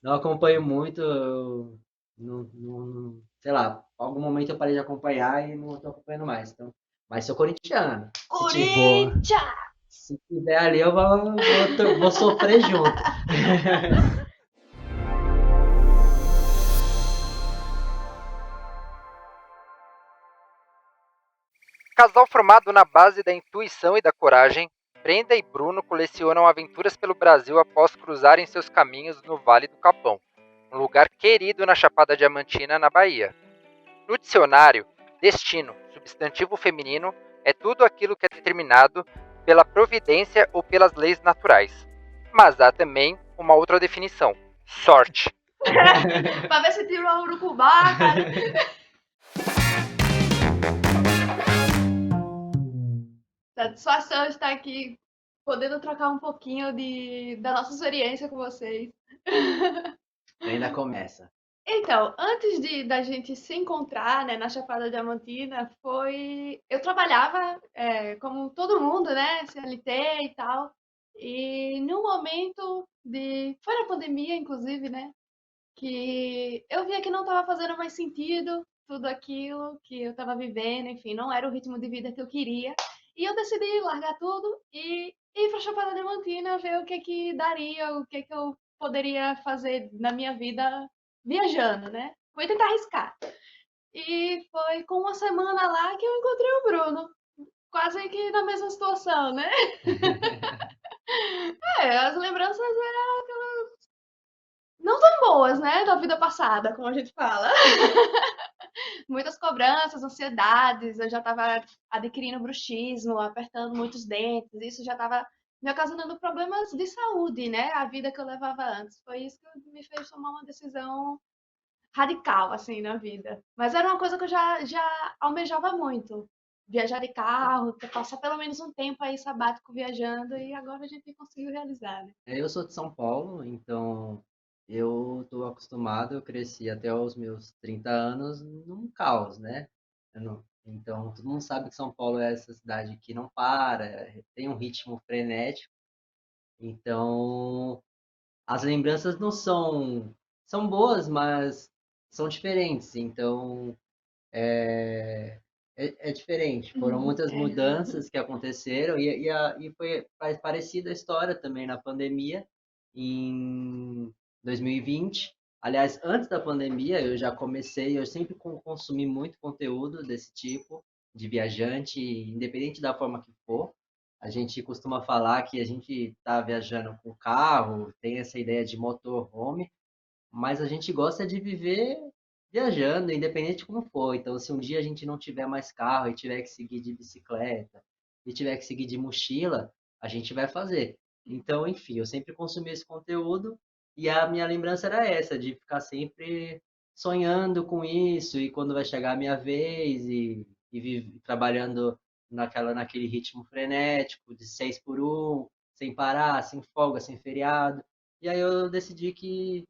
não acompanho muito, sei lá, algum momento eu parei de acompanhar e não tô acompanhando mais. Então, mas sou corintiano. Boa. Corinthians! Se tiver ali, eu vou sofrer junto. Casal formado na base da intuição e da coragem, Brenda e Bruno colecionam aventuras pelo Brasil após cruzarem seus caminhos no Vale do Capão, um lugar querido na Chapada Diamantina, na Bahia. No dicionário, destino, substantivo feminino, é tudo aquilo que é determinado pela providência ou pelas leis naturais. Mas há também uma outra definição: sorte. Pra ver se tira o urucubaca, né? Satisfação estar aqui, podendo trocar um pouquinho da nossa experiência com vocês. Ainda começa. Então, antes da gente se encontrar, né, na Chapada Diamantina, eu trabalhava, como todo mundo, né, CLT e tal, e no momento foi na pandemia, inclusive, né, que eu via que não estava fazendo mais sentido tudo aquilo que eu estava vivendo, enfim, não era o ritmo de vida que eu queria, e eu decidi largar tudo e ir para a Chapada Diamantina, ver o que que daria, o que que eu poderia fazer na minha vida viajando, né? Fui tentar arriscar. E foi com uma semana lá que eu encontrei o Bruno. Quase que na mesma situação, né? As lembranças eram não tão boas, né? Da vida passada, como a gente fala. Muitas cobranças, ansiedades, eu já estava adquirindo bruxismo, apertando muitos dentes, isso já estava me ocasionando problemas de saúde, né? A vida que eu levava antes. Foi isso que me fez tomar uma decisão radical, assim, na vida. Mas era uma coisa que eu já almejava muito. Viajar de carro, passar pelo menos um tempo aí sabático viajando, e agora a gente conseguiu realizar, né? Eu sou de São Paulo, então eu tô acostumado, eu cresci até os meus 30 anos num caos, né? Então, todo mundo sabe que São Paulo é essa cidade que não para, tem um ritmo frenético. Então, as lembranças não são boas, mas são diferentes. Então, é diferente. Foram muitas É. mudanças que aconteceram e foi parecida a história também na pandemia em 2020. Aliás, antes da pandemia, eu sempre consumi muito conteúdo desse tipo, de viajante, independente da forma que for. A gente costuma falar que a gente está viajando com carro, tem essa ideia de motorhome, mas a gente gosta de viver viajando, independente de como for. Então, se um dia a gente não tiver mais carro e tiver que seguir de bicicleta e tiver que seguir de mochila, a gente vai fazer. Então, enfim, eu sempre consumi esse conteúdo e a minha lembrança era essa, de ficar sempre sonhando com isso e quando vai chegar a minha vez trabalhando naquele ritmo frenético de 6 por 1, sem parar, sem folga, sem feriado. E aí eu decidi que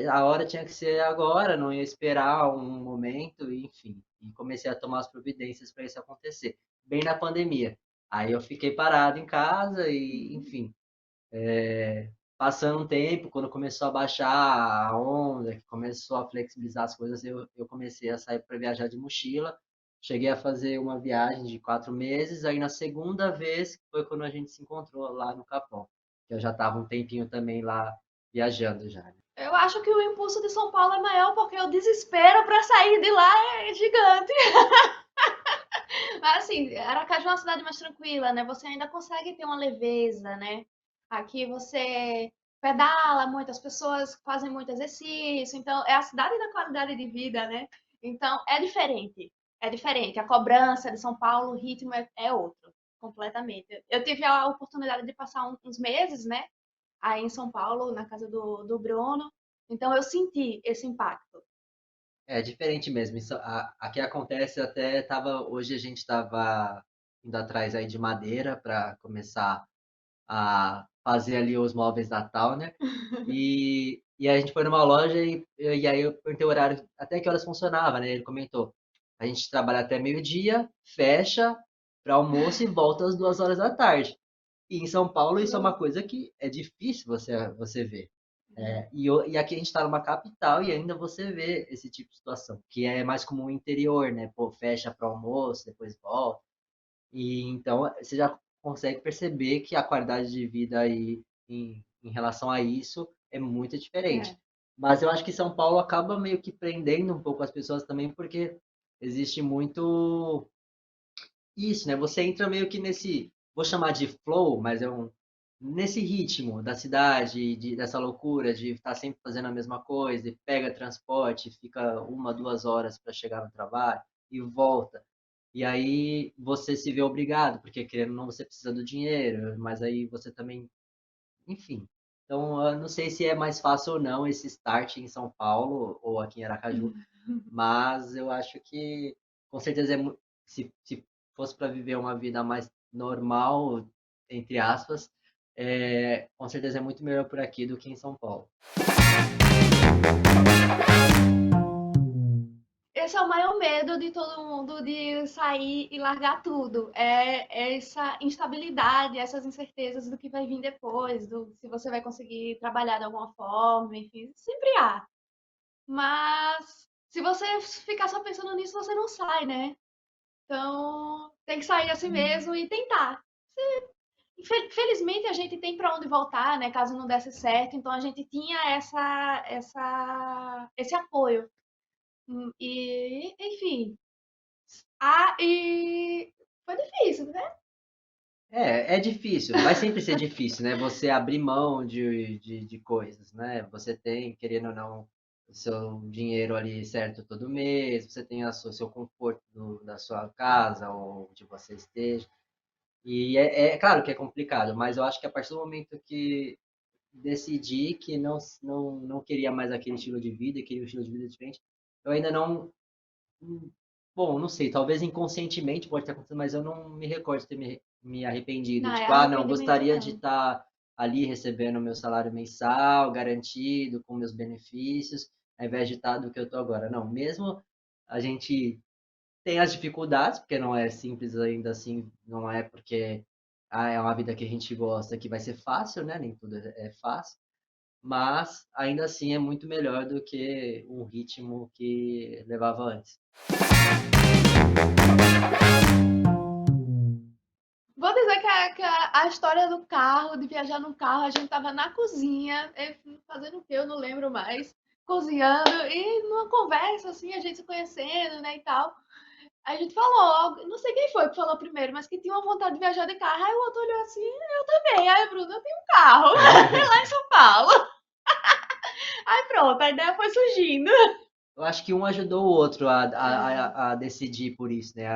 a hora tinha que ser agora, não ia esperar um momento, enfim. E comecei a tomar as providências para isso acontecer. Bem na pandemia. Aí eu fiquei parado em casa e, enfim, passando um tempo, quando começou a baixar a onda, que começou a flexibilizar as coisas, eu comecei a sair para viajar de mochila. Cheguei a fazer uma viagem de 4 meses, aí na segunda vez foi quando a gente se encontrou lá no Capão. Que eu já estava um tempinho também lá viajando já, né? Eu acho que o impulso de São Paulo é maior porque o desespero para sair de lá é gigante. Mas assim, Aracaju é uma cidade mais tranquila, né? Você ainda consegue ter uma leveza, né? Aqui você pedala, muitas pessoas fazem muito exercício, então é a cidade da qualidade de vida, né? Então é diferente. É diferente. A cobrança de São Paulo, o ritmo é outro, completamente. Eu tive a oportunidade de passar uns meses, né? Aí em São Paulo, na casa do Bruno. Então eu senti esse impacto. É diferente mesmo. Aqui acontece até hoje a gente estava indo atrás aí de madeira para começar a fazer ali os móveis Natal, né? E a gente foi numa loja e aí eu perguntei o horário, até que horas funcionava, né? Ele comentou, a gente trabalha até meio-dia, fecha para almoço e volta às 2 horas da tarde. E em São Paulo isso é uma coisa que é difícil você ver. E aqui a gente está numa capital e ainda você vê esse tipo de situação, que é mais como o interior, né? Pô, fecha para almoço, depois volta. E então você já consegue perceber que a qualidade de vida aí em relação a isso é muito diferente. É, Mas eu acho que São Paulo acaba meio que prendendo um pouco as pessoas também, porque existe muito isso, né? Você entra meio que nesse, vou chamar de flow, mas nesse ritmo da cidade, dessa loucura de estar sempre fazendo a mesma coisa, e pega transporte, fica 1, 2 horas para chegar no trabalho e volta. E aí você se vê obrigado, porque querendo ou não você precisa do dinheiro, mas aí você também, enfim. Então, eu não sei se é mais fácil ou não esse start em São Paulo ou aqui em Aracaju, mas eu acho que com certeza se fosse para viver uma vida mais normal, entre aspas, com certeza é muito melhor por aqui do que em São Paulo. esse é o maior medo de todo mundo de sair e largar tudo. É essa instabilidade, essas incertezas do que vai vir depois, do se você vai conseguir trabalhar de alguma forma, enfim, sempre há. Mas se você ficar só pensando nisso, você não sai, né? Então, tem que sair assim mesmo e tentar. Felizmente a gente tem para onde voltar, né? Caso não desse certo, então a gente tinha esse apoio. Enfim, e foi difícil, né? É difícil, vai sempre ser difícil, né? Você abrir mão de coisas, né? Você tem, querendo ou não, o seu dinheiro ali certo todo mês, você tem seu conforto da sua casa ou onde você esteja. E é claro que é complicado, mas eu acho que a partir do momento que decidi que não queria mais aquele estilo de vida, queria um estilo de vida diferente, eu ainda não. Bom, não sei, talvez inconscientemente pode ter acontecido, mas eu não me recordo de ter me arrependido. Não, é Tipo, não, arrependimento gostaria de não. estar ali recebendo meu salário mensal, garantido, com meus benefícios, ao invés de estar do que eu estou agora. Não, mesmo a gente tem as dificuldades, porque não é simples ainda assim, não é porque é uma vida que a gente gosta que vai ser fácil, né? Nem tudo é fácil, mas ainda assim é muito melhor do que um ritmo que levava antes. Vou dizer que a história do carro, de viajar no carro, a gente tava na cozinha, fazendo o que eu não lembro mais, cozinhando, e numa conversa, assim, a gente se conhecendo, né, e tal. A gente falou, não sei quem foi que falou primeiro, mas que tinha uma vontade de viajar de carro. Aí o outro olhou assim, eu também. Aí, Bruno, eu tenho um carro lá em São Paulo. Aí pronto, a ideia foi surgindo. Eu acho que um ajudou o outro a, a, É. a, a decidir por isso, né?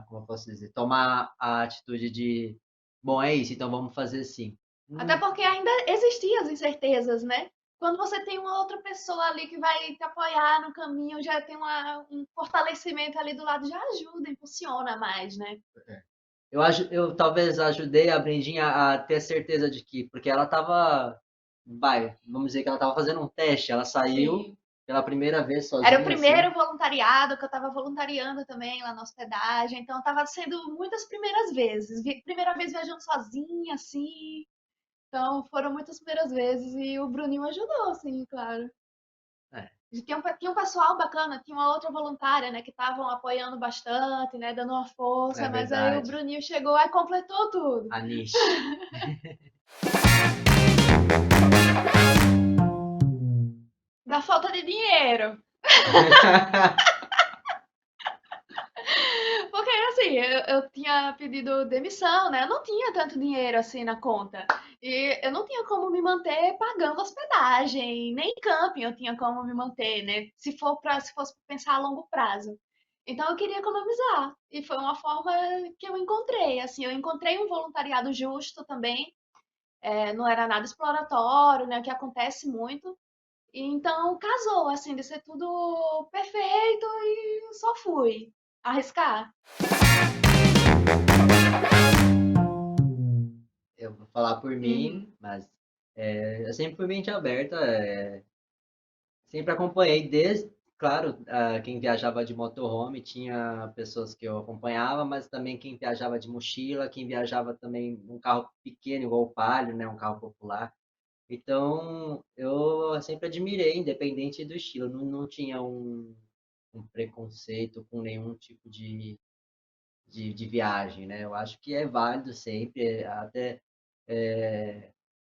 Como eu posso dizer, tomar a atitude de, bom, é isso, então vamos fazer assim. Até porque ainda existiam as incertezas, né? Quando você tem uma outra pessoa ali que vai te apoiar no caminho, já tem um fortalecimento ali do lado, já ajuda, impulsiona mais, né? Eu talvez ajudei a Brendinha a ter certeza de que, porque ela estava, vamos dizer que ela estava fazendo um teste, ela saiu Sim. pela primeira vez Era o sozinha, assim. primeiro voluntariado que eu estava voluntariando também lá na hospedagem, então estava sendo muitas primeiras vezes. Primeira vez viajando sozinha, assim. Então foram muitas primeiras vezes e o Bruninho ajudou, assim, claro. É, E tinha um pessoal bacana, tinha uma outra voluntária, né, que estavam apoiando bastante, né, dando uma é força, mas aí o verdade. Bruninho chegou e completou tudo. A niche. Da falta de dinheiro. Porque assim, eu tinha pedido demissão, né? Eu não tinha tanto dinheiro assim na conta. E eu não tinha como me manter pagando hospedagem, nem camping eu tinha como me manter, né? Se fosse pensar a longo prazo. Então eu queria economizar. E foi uma forma que eu encontrei. Assim, eu encontrei um voluntariado justo também. Não era nada exploratório, né? O que acontece muito. E então casou, assim, de ser tudo perfeito e só fui arriscar. Eu vou falar por mim, Uhum. mas eu sempre fui mente aberta, sempre acompanhei desde, claro, quem viajava de motorhome, tinha pessoas que eu acompanhava, mas também quem viajava de mochila, quem viajava também num carro pequeno, igual o Palio, né, um carro popular. Então, eu sempre admirei, independente do estilo. Não tinha um preconceito com nenhum tipo de viagem, né? Eu acho que é válido sempre, até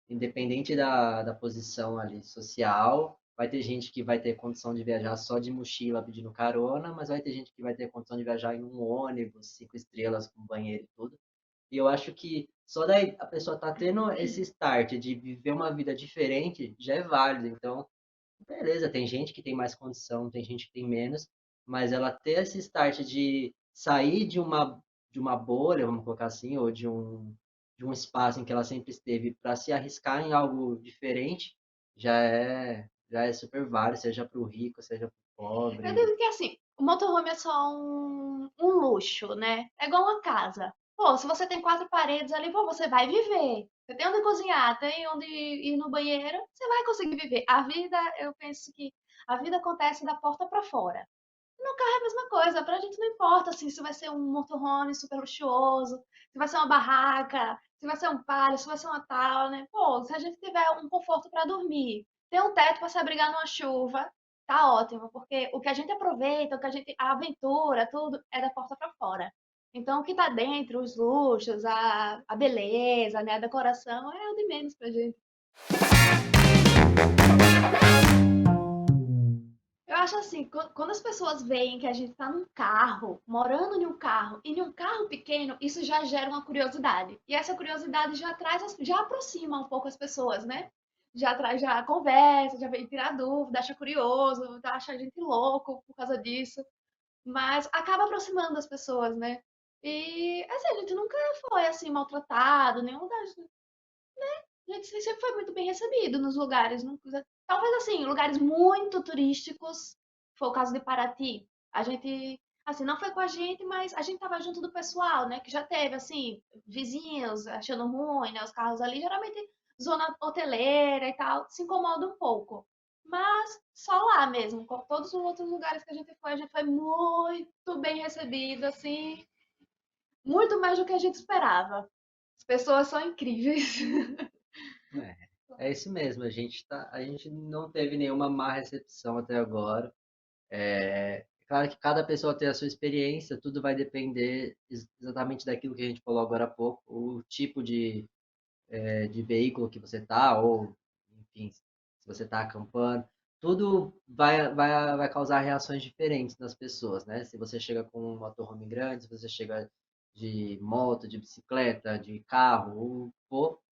independente da posição ali social. Vai ter gente que vai ter condição de viajar só de mochila pedindo carona, mas vai ter gente que vai ter condição de viajar em um ônibus, 5 estrelas, com banheiro e tudo. E eu acho que só daí a pessoa tá tendo esse start de viver uma vida diferente já é válido. Então, beleza, tem gente que tem mais condição, tem gente que tem menos, mas ela ter esse start de sair de uma bolha, vamos colocar assim, ou de um espaço em que ela sempre esteve para se arriscar em algo diferente, já é super válido, seja para o rico, seja para o Eu pobre. digo que assim, o motorhome é só um luxo, né? É igual uma casa. Pô, se você tem quatro paredes ali, pô, você vai viver. Você tem onde cozinhar, tem onde ir no banheiro, você vai conseguir viver. A vida, eu penso que a vida acontece da porta pra fora. No carro é a mesma coisa, pra gente não importa assim, se vai ser um motorhome super luxuoso, se vai ser uma barraca, se vai ser um palio, se vai ser uma tal, né? Pô, se a gente tiver um conforto pra dormir, ter um teto pra se abrigar numa chuva, tá ótimo, porque o que a gente aproveita, a aventura, tudo é da porta pra fora. Então, o que tá dentro, os luxos, a beleza, né, a decoração, é o de menos pra gente. Eu acho assim, quando as pessoas veem que a gente tá num carro, morando em um carro, e em um carro pequeno, isso já gera uma curiosidade. E essa curiosidade já traz, já aproxima um pouco as pessoas, né? Já traz, já conversa, já vem tirar dúvida, acha curioso, acha a gente louco por causa disso. Mas acaba aproximando as pessoas, né? E assim, a gente nunca foi assim maltratado, nenhum das, a gente sempre foi muito bem recebido nos lugares. Talvez assim, lugares muito turísticos, foi o caso de Paraty. A gente, assim, não foi com a gente, mas a gente tava junto do pessoal, né? Que já teve, assim, vizinhos achando ruim, né? Os carros ali, geralmente zona hoteleira e tal, se incomoda um pouco. Mas só lá mesmo, com todos os outros lugares que a gente foi muito bem recebido, assim, muito mais do que a gente esperava. As pessoas são incríveis. É isso mesmo, a gente não teve nenhuma má recepção até agora. Claro que cada pessoa tem a sua experiência, tudo vai depender exatamente daquilo que a gente falou agora há pouco, o tipo de veículo que você tá, ou, enfim, se você está acampando, tudo vai causar reações diferentes nas pessoas, né? Se você chega com um motorhome grande, se você chega de moto, de bicicleta, de carro,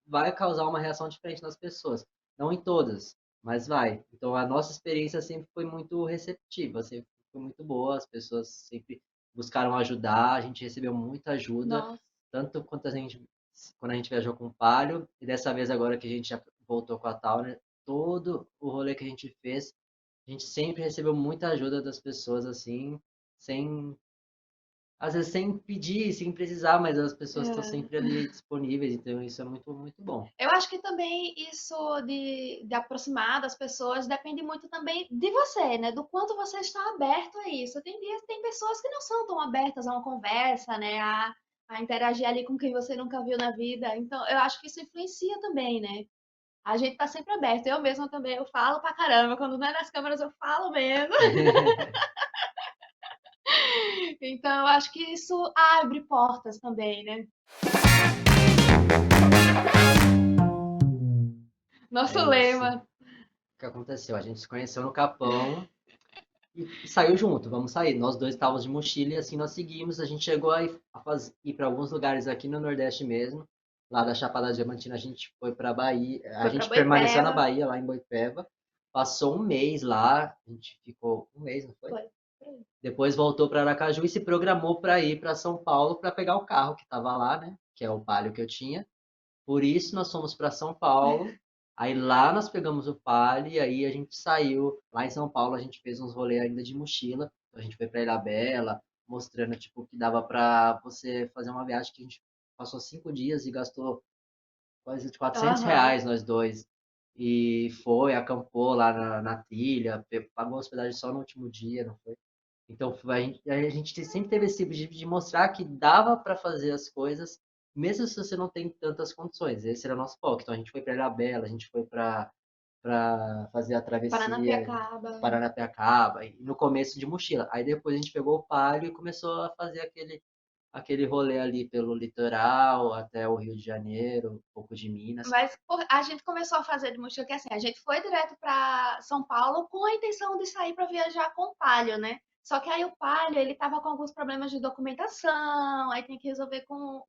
vai causar uma reação diferente nas pessoas. Não em todas, mas vai. Então a nossa experiência sempre foi muito receptiva, sempre foi muito boa, as pessoas sempre buscaram ajudar, a gente recebeu muita ajuda, Nossa. tanto quando a gente viajou com o Palio, e dessa vez agora que a gente já voltou com a Towner, todo o rolê que a gente fez, a gente sempre recebeu muita ajuda das pessoas, assim, sem, às vezes sem pedir, sem precisar, mas as pessoas estão É. sempre ali disponíveis, então isso é muito, muito bom. Eu acho que também isso de aproximar das pessoas depende muito também de você, né? Do quanto você está aberto a isso. Tem dias, tem pessoas que não são tão abertas a uma conversa, né? A interagir ali com quem você nunca viu na vida. Então, eu acho que isso influencia também, né? A gente tá sempre aberto. Eu mesma também, eu falo pra caramba. Quando não é nas câmeras, eu falo mesmo. Então, eu acho que isso abre portas também, né? Nosso É isso. lema. O que aconteceu? A gente se conheceu no Capão e saiu junto, vamos sair. Nós dois estávamos de mochila e assim nós seguimos. A gente chegou ir para alguns lugares aqui no Nordeste mesmo. Lá da Chapada Diamantina a gente foi para Bahia. A Foi pra gente permaneceu na Boipeba. Bahia, lá em Boipeba. Passou um mês lá. A gente ficou um mês, não foi? Foi. Depois voltou para Aracaju e se programou para ir para São Paulo para pegar o carro que estava lá, né? Que é o Palio que eu tinha. Por isso nós fomos para São Paulo. Aí lá nós pegamos o Palio e aí a gente saiu. Lá em São Paulo a gente fez uns rolês ainda de mochila. A gente foi para Ilhabela, mostrando tipo que dava para você fazer uma viagem que a gente passou 5 dias e gastou quase Aham. R$ 400 nós dois. E foi, acampou lá na trilha, pagou hospedagem só no último dia, não foi? Então a gente sempre teve esse objetivo de mostrar que dava para fazer as coisas mesmo se você não tem tantas condições. Esse era o nosso foco. Então a gente foi para Ilhabela, a gente foi para fazer a travessia Paranapiacaba. Paranapiacaba, e no começo de mochila. Aí depois a gente pegou o Palio e começou a fazer aquele rolê ali pelo litoral até o Rio de Janeiro, um pouco de Minas. Mas a gente começou a fazer de mochila que assim, a gente foi direto para São Paulo com a intenção de sair para viajar com o Palio, né? Só que aí o Palio, ele tava com alguns problemas de documentação, aí tem que resolver com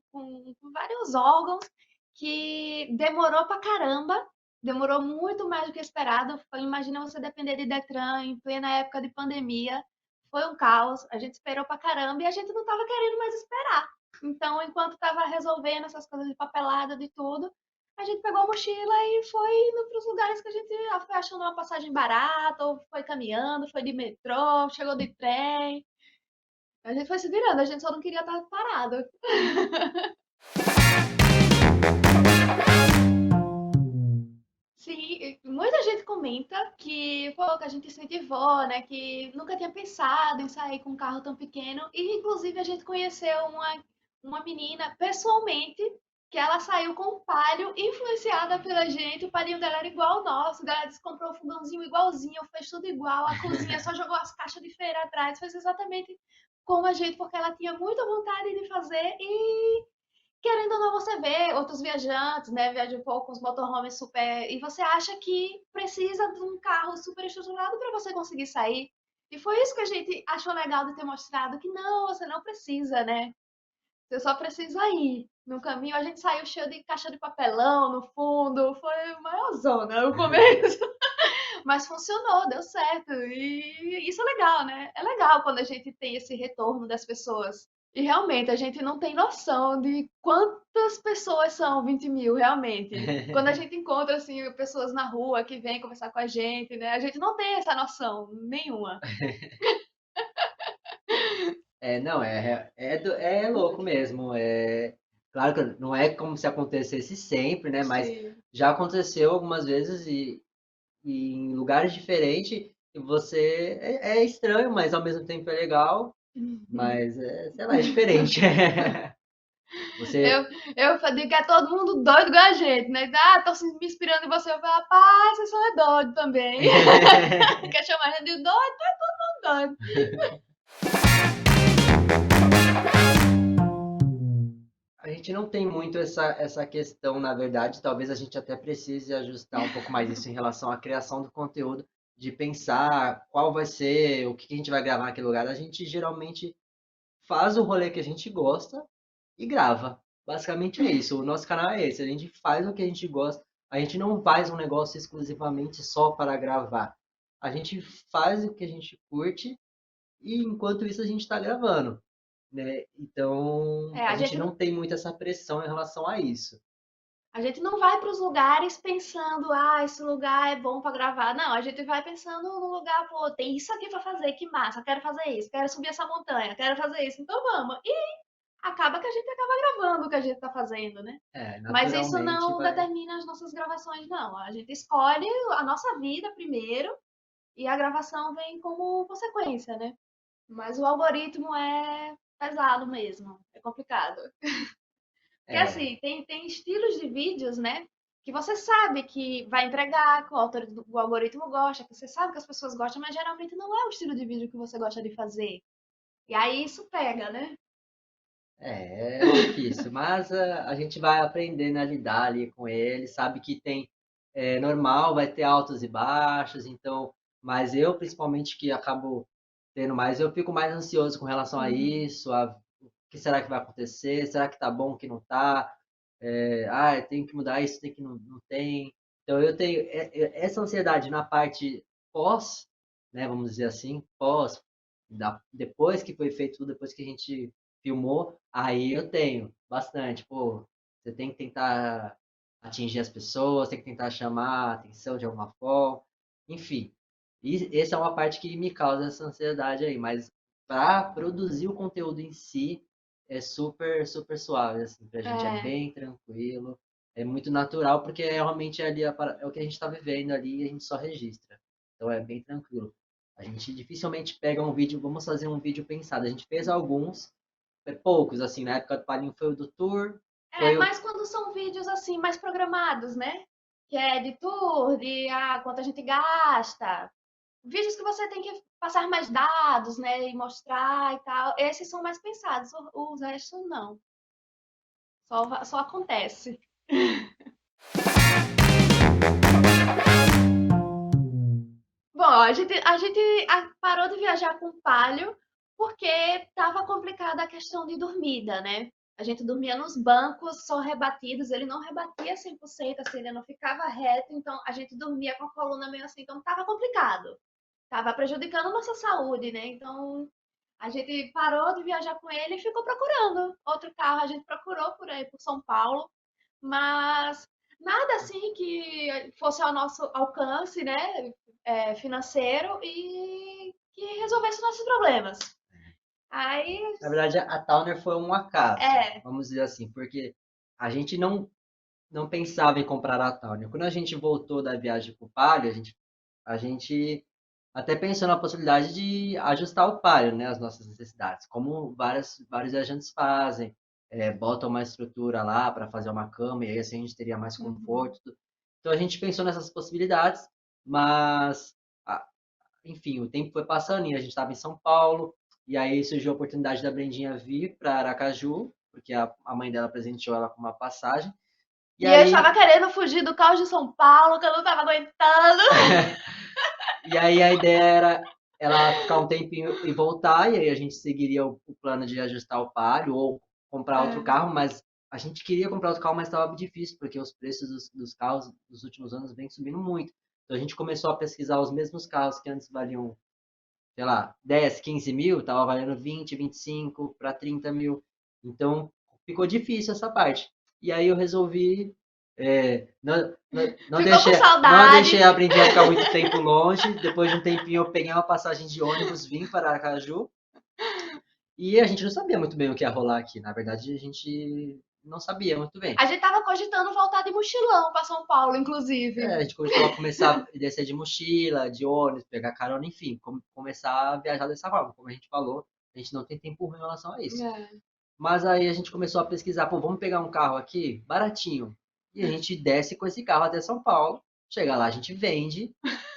vários órgãos, que demorou pra caramba, demorou muito mais do que esperado. Imagina você depender de Detran em plena época de pandemia, foi um caos, a gente esperou pra caramba e a gente não tava querendo mais esperar. Então, enquanto tava resolvendo essas coisas de papelada, de tudo, a gente pegou a mochila e foi indo para os lugares que a gente foi achando uma passagem barata, ou foi caminhando, foi de metrô, chegou de trem. A gente foi se virando, a gente só não queria estar parado. Sim, muita gente comenta que, pô, que a gente incentivou, né? Que nunca tinha pensado em sair com um carro tão pequeno. E, inclusive, a gente conheceu uma menina pessoalmente, que ela saiu com um Palio, influenciada pela gente. O Palio dela era igual ao nosso. Ela comprou um fogãozinho igualzinho, fez tudo igual. A cozinha só jogou as caixas de feira atrás. Fez exatamente como a gente, porque ela tinha muita vontade de fazer e querendo ou não, você vê outros viajantes, né? Viajam um pouco com os motorhomes super. E você acha que precisa de um carro super estruturado para você conseguir sair. E foi isso que a gente achou legal de ter mostrado, que não, você não precisa, né? Você só precisa ir. No caminho a gente saiu cheio de caixa de papelão no fundo, foi maior zona no começo. Mas funcionou, deu certo. E isso é legal, né? É legal quando a gente tem esse retorno das pessoas. E realmente, a gente não tem noção de quantas pessoas são 20 mil, realmente. Quando a gente encontra, assim, pessoas na rua que vêm conversar com a gente, né? A gente não tem essa noção nenhuma. Não, é louco mesmo. Claro que não é como se acontecesse sempre, né? Mas Sim. já aconteceu algumas vezes e em lugares diferentes. E você é estranho, mas ao mesmo tempo é legal. Mas, sei lá, é diferente. Você, Eu, eu digo que é todo mundo doido igual a gente, né? Ah, tô me inspirando em você. Eu falo, rapaz, você só é doido também. Quer chamar a gente de doido? Tá todo mundo doido. a gente não tem muito essa questão, na verdade. Talvez a gente até precise ajustar um pouco mais isso em relação à criação do conteúdo, de pensar qual vai ser, o que a gente vai gravar naquele lugar. A gente geralmente faz o rolê que a gente gosta e grava. Basicamente é isso. O nosso canal é esse. A gente faz o que a gente gosta. A gente não faz um negócio exclusivamente só para gravar. A gente faz o que a gente curte e enquanto isso a gente está gravando, né? Então É, a gente não tem muito essa pressão em relação a isso. a gente não vai para os lugares pensando, ah, esse lugar é bom para gravar. Não, a gente vai pensando no lugar, pô, tem isso aqui para fazer, que massa, quero fazer isso, quero subir essa montanha, quero fazer isso, então vamos. E acaba que a gente acaba gravando o que a gente está fazendo, né? Mas isso Naturalmente não vai. determina as nossas gravações, não. A gente escolhe a nossa vida primeiro e a gravação vem como consequência, né? Mas o algoritmo é pesado mesmo, é complicado. Porque É, assim, tem estilos de vídeos, né? Que você sabe que vai entregar, que o algoritmo gosta, que você sabe que as pessoas gostam, mas geralmente não é o estilo de vídeo que você gosta de fazer. E aí isso pega, né? é difícil, mas a gente vai aprendendo a lidar ali com ele, sabe que normal, vai ter altos e baixos, então, mas eu principalmente que acabo tendo mais, eu fico mais ansioso com relação a Uhum. isso, o que será que vai acontecer, será que tá bom, o que não tá, tem que mudar isso, tem que não tem. Então eu tenho essa ansiedade na parte pós, né, vamos dizer assim, pós, depois que foi feito tudo, depois que a gente filmou, aí eu tenho bastante. Pô, você tem que tentar atingir as pessoas, tem que tentar chamar a atenção de alguma forma, enfim. E essa é uma parte que me causa essa ansiedade aí, mas para produzir o conteúdo em si é super, super suave, assim, pra gente é É, bem tranquilo, é muito natural, porque realmente ali é o que a gente está vivendo ali e a gente só registra. Então é bem tranquilo. A gente dificilmente pega um vídeo, vamos fazer um vídeo pensado. A gente fez alguns, poucos, assim, na época do Palinho foi o do Tour, É, Foi o. mas quando são vídeos assim, mais programados, né? Que é de tour, de quanto a gente gasta. Vídeos que você tem que passar mais dados, né? E mostrar e tal. Esses são mais pensados, os restos não. Só acontece. Bom, a gente parou de viajar com o Palio porque estava complicada a questão de dormida, né? A gente dormia nos bancos só rebatidos, ele não rebatia 100%, assim, ele não ficava reto, então a gente dormia com a coluna meio assim, então estava complicado. Estava prejudicando a nossa saúde, né? Então a gente parou de viajar com ele e ficou procurando outro carro. A gente procurou por aí, por São Paulo, mas nada assim que fosse ao nosso alcance, né, financeiro e que resolvesse nossos problemas. Aí, Na verdade, a Towner foi um acaso, é, vamos dizer assim, porque a gente não pensava em comprar a Towner. Quando a gente voltou da viagem para o Palio, a gente até pensou na possibilidade de ajustar o Palio, né, às nossas necessidades, como vários viajantes fazem, botam uma estrutura lá para fazer uma cama e aí assim a gente teria mais uhum. conforto. Então a gente pensou nessas possibilidades, mas a- enfim, o tempo foi passando e a gente estava em São Paulo, e aí surgiu a oportunidade da Brendinha vir para Aracaju, porque a mãe dela presenteou ela com uma passagem. E E eu estava aí, querendo fugir do caos de São Paulo, que eu não estava aguentando. e aí a ideia era ela ficar um tempinho e voltar, e aí a gente seguiria o plano de ajustar o Palio ou comprar outro É. carro, mas a gente queria comprar outro carro, mas estava difícil, porque os preços dos carros nos últimos anos vêm subindo muito. Então a gente começou a pesquisar os mesmos carros que antes valiam, sei lá, 10, 15 mil, tava valendo 20, 25 para 30 mil. Então ficou difícil essa parte. E aí eu resolvi. Não Ficou com deixei, não saudade. deixei a Brindinha ficar muito tempo longe. Depois de um tempinho eu peguei uma passagem de ônibus, vim para Aracaju. E a gente não sabia muito bem o que ia rolar aqui. Na verdade, a gente não sabia muito bem. A gente tava cogitando voltar de mochilão para São Paulo, inclusive. A gente começou a começar a descer de mochila, de ônibus, pegar carona, enfim, começar a viajar dessa forma. Como a gente falou, a gente não tem tempo ruim em relação a isso. É. Mas aí a gente começou a pesquisar, pô, vamos pegar um carro aqui, baratinho. E a gente desce com esse carro até São Paulo. Chega lá, a gente vende.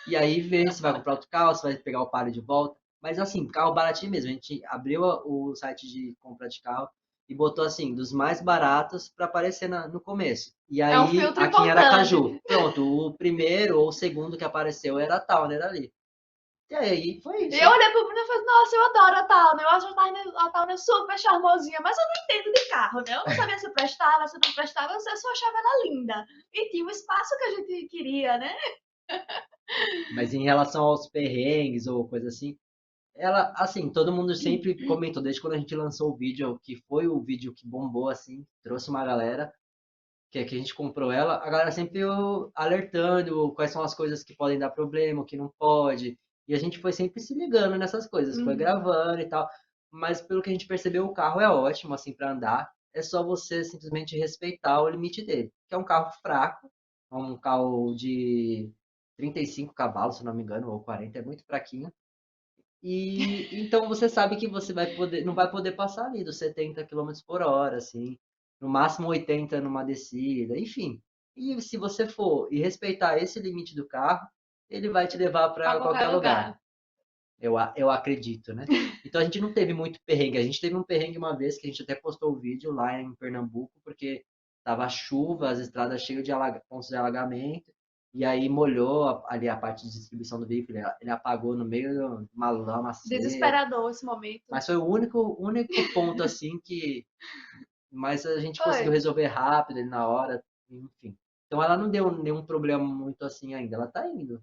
E aí vê se vai comprar outro carro, se vai pegar o Palio de volta. Mas assim, carro baratinho mesmo. A gente abriu o site de compra de carro e botou assim, dos mais baratos para aparecer no começo. E É um aí, filtro aqui em importante. Aracaju, pronto, o primeiro ou o segundo que apareceu era a Towner ali. E aí, foi E isso. eu olhei pro Bruno e falei, nossa, eu adoro a Towner. Eu acho a Towner super charmosinha, mas eu não entendo de carro, né? Eu não sabia se prestava, se não prestava, eu só achava ela linda. E tinha o espaço que a gente queria, né? Mas em relação aos perrengues ou coisa assim, ela, assim, todo mundo sempre comentou, desde quando a gente lançou o vídeo, que foi o vídeo que bombou, assim, trouxe uma galera, que a gente comprou ela, a galera sempre alertando quais são as coisas que podem dar problema, o que não pode, e a gente foi sempre se ligando nessas coisas, foi Uhum. gravando e tal, mas pelo que a gente percebeu, o carro é ótimo, assim, para andar, é só você simplesmente respeitar o limite dele, que é um carro fraco, é um carro de 35 cavalos, se não me engano, ou 40, é muito fraquinho, e então você sabe que você não vai poder passar ali dos 70 quilômetros por hora, assim, no máximo 80 numa descida, enfim. E se você for e respeitar esse limite do carro, ele vai te levar Pra para qualquer qualquer lugar. lugar. Eu acredito, né? Então a gente não teve muito perrengue. A gente teve um perrengue uma vez que a gente até postou o vídeo lá em Pernambuco, porque tava chuva, as estradas cheias de pontos de alagamento, e aí molhou ali a parte de distribuição do veículo. Ele apagou no meio de uma lama seca. Desesperador esse momento. Mas foi o único ponto assim que. Mas a gente conseguiu Foi. resolver rápido, ali na hora, enfim. Então ela não deu nenhum problema muito assim ainda. Ela tá indo.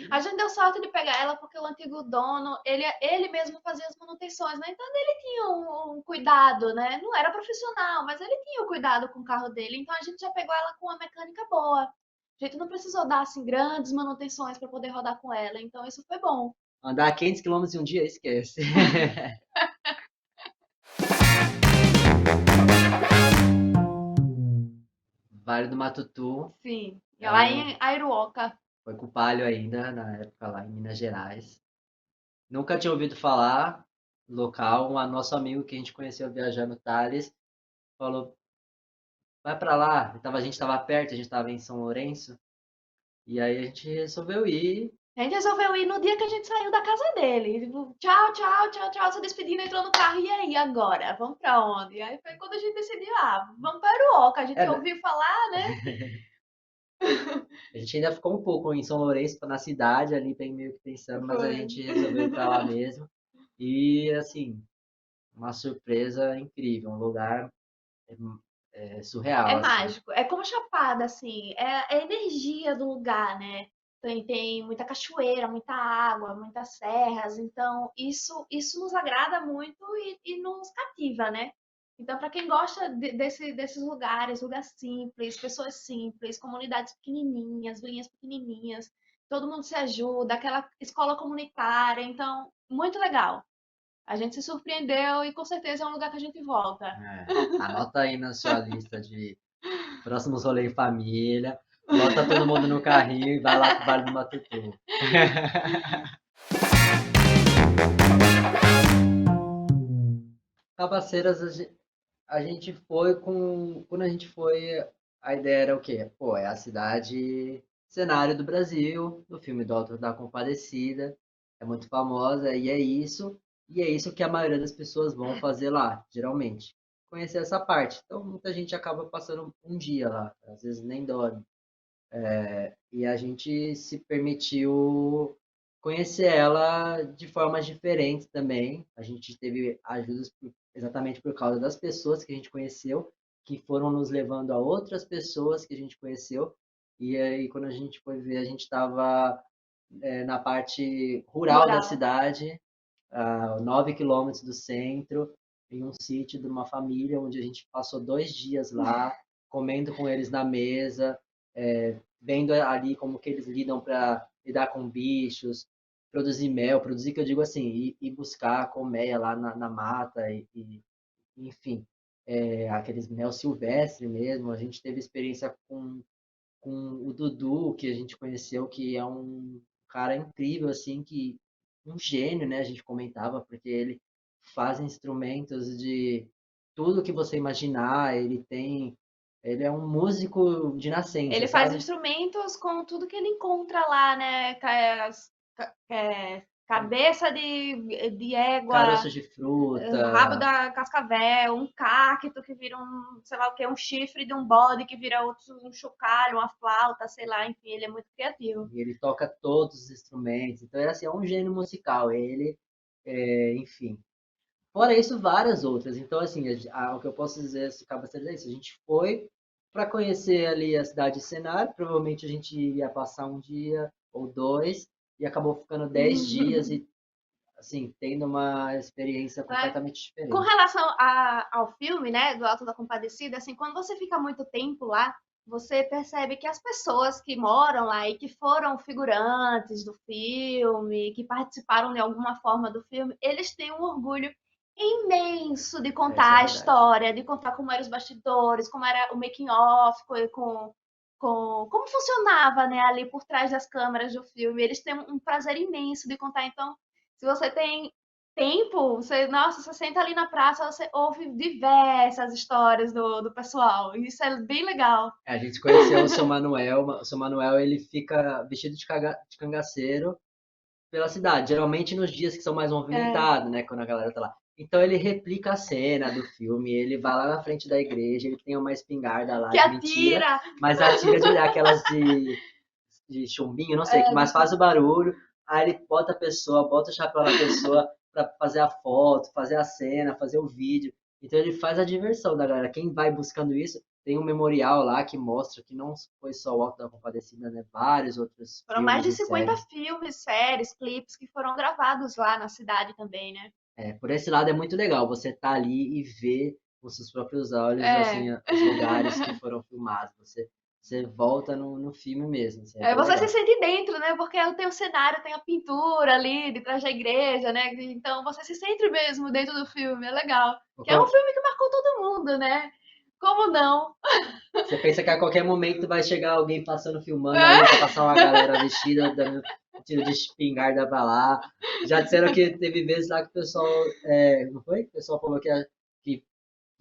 A E gente deu sorte de pegar ela porque o antigo dono, ele mesmo fazia as manutenções, né? Então ele tinha um cuidado, né? Não era profissional, mas ele tinha o cuidado com o carro dele. Então a gente já pegou ela com uma mecânica boa. A gente não precisou dar assim grandes manutenções para poder rodar com ela. Então isso foi bom. andar 500 quilômetros em um dia, esquece. Vale do Matutu, Sim. E é lá um, em Airuoca. foi com o Palio ainda, na época lá em Minas Gerais. Nunca tinha ouvido falar, local, um nosso amigo que a gente conheceu viajando, Thales, falou, vai pra lá. A gente tava perto, a gente tava em São Lourenço. E aí a gente resolveu ir. A gente resolveu ir no dia que a gente saiu da casa dele. Tipo, tchau, tchau, tchau, tchau, se despedindo, entrou no carro. E aí, agora? Vamos pra onde? E aí foi quando a gente decidiu, vamos para Uruoca. A gente É, ouviu falar, né? a gente ainda ficou um pouco em São Lourenço, na cidade, ali, bem meio que pensando, mas a Foi. gente resolveu ir pra lá mesmo. E, assim, uma surpresa incrível, um lugar É surreal, assim. mágico. É como Chapada, assim. É a energia do lugar, né? Tem muita cachoeira, muita água, muitas serras. Então, isso nos agrada muito e nos cativa, né? Então, para quem gosta desses lugares simples, comunidades pequenininhas, vilinhas pequenininhas, todo mundo se ajuda, aquela escola comunitária. Então, muito legal. A gente se surpreendeu e com certeza é um lugar que a gente volta. Anota aí na sua lista de próximos rolês em família. Bota todo mundo no carrinho e vai lá pro Vale do Matutu. Cabaceiras, a gente foi com. Quando a gente foi, a ideia era o quê? Pô, é a cidade cenário do Brasil, do filme do Auto da Compadecida. É muito famosa e é isso. E é isso que a maioria das pessoas vão fazer lá, geralmente. Conhecer essa parte. Então, muita gente acaba passando um dia lá, às vezes nem dorme. E a gente se permitiu conhecer ela de formas diferentes também. A gente teve ajudas exatamente por causa das pessoas que a gente conheceu, que foram nos levando a outras pessoas que a gente conheceu. E aí, quando a gente foi ver, a gente estava na parte rural da Rural. cidade, a 9 quilômetros do centro, em um sítio de uma família, onde a gente passou 2 dias lá, comendo com eles na mesa, vendo ali como que eles lidam para lidar com bichos, produzir mel, produzir que eu digo assim, ir buscar colmeia lá na mata, enfim, aqueles mel silvestre mesmo. A gente teve experiência com o Dudu, que a gente conheceu, que é um cara incrível, assim, que um gênio, né? A gente comentava, porque ele faz instrumentos de tudo que você imaginar, ele é um músico de nascença, Ele faz sabe? instrumentos com tudo que ele encontra lá, né? Cabeça de égua, Caroços de fruta, rabo da cascavel, um cacto que vira um, sei lá o que, um chifre de um bode que vira outro, um chocalho, uma flauta, sei lá, enfim, ele é muito criativo. e ele toca todos os instrumentos. Então, assim, é um gênio musical. Enfim. Fora isso, várias outras. Então, assim, o que eu posso dizer se acaba sendo isso. A gente foi para conhecer ali a cidade de cenário. Provavelmente a gente ia passar um dia ou dois e acabou ficando 10 dias e, assim, tendo uma experiência Né? completamente Com diferente. relação ao filme, né, do Alto da Compadecida, assim, quando você fica muito tempo lá, você percebe que as pessoas que moram lá e que foram figurantes do filme, que participaram de alguma forma do filme, eles têm um orgulho imenso de Isso é contar a verdade. história, de contar como eram os bastidores, como era o making of, como funcionava, né, ali por trás das câmeras do filme. Eles têm um prazer imenso de contar. Então, se você tem tempo, nossa, você senta ali na praça, você ouve diversas histórias do pessoal. Isso é bem legal. A gente conheceu o seu Manuel. O seu Manuel, ele fica vestido de cangaceiro pela cidade, geralmente nos dias que são mais É, movimentados, né, quando a galera tá lá. Então ele replica a cena do filme, ele vai lá na frente da igreja, ele tem uma espingarda lá que de mentira, atira, mas atira de aquelas de chumbinho, não sei, que mais faz o barulho. Aí ele bota a pessoa, bota o chapéu na pessoa para fazer a foto, fazer a cena, fazer o vídeo. Então ele faz a diversão da galera. Quem vai buscando isso, tem um memorial lá que mostra que não foi só o Alto da Compadecida, né? Vários outros foram mais filmes de e 50 séries. filmes, séries, clipes que foram gravados lá na cidade também, né? Por esse lado é muito legal, você tá ali e ver com seus próprios olhos assim, É. os lugares que foram filmados. Você volta no filme mesmo, assim, é É, bem você se legal. sente dentro, né? Porque tem o cenário, tem a pintura ali de trás da igreja, né? Então você se sente mesmo dentro do filme, é legal. Que é um filme que marcou todo mundo, né? Como não? Você pensa que a qualquer momento vai chegar alguém passando, filmando, aí vai É? passar uma galera vestida, dando tiro de espingarda pra lá. Já disseram que teve vezes lá que o pessoal, não foi? O pessoal falou que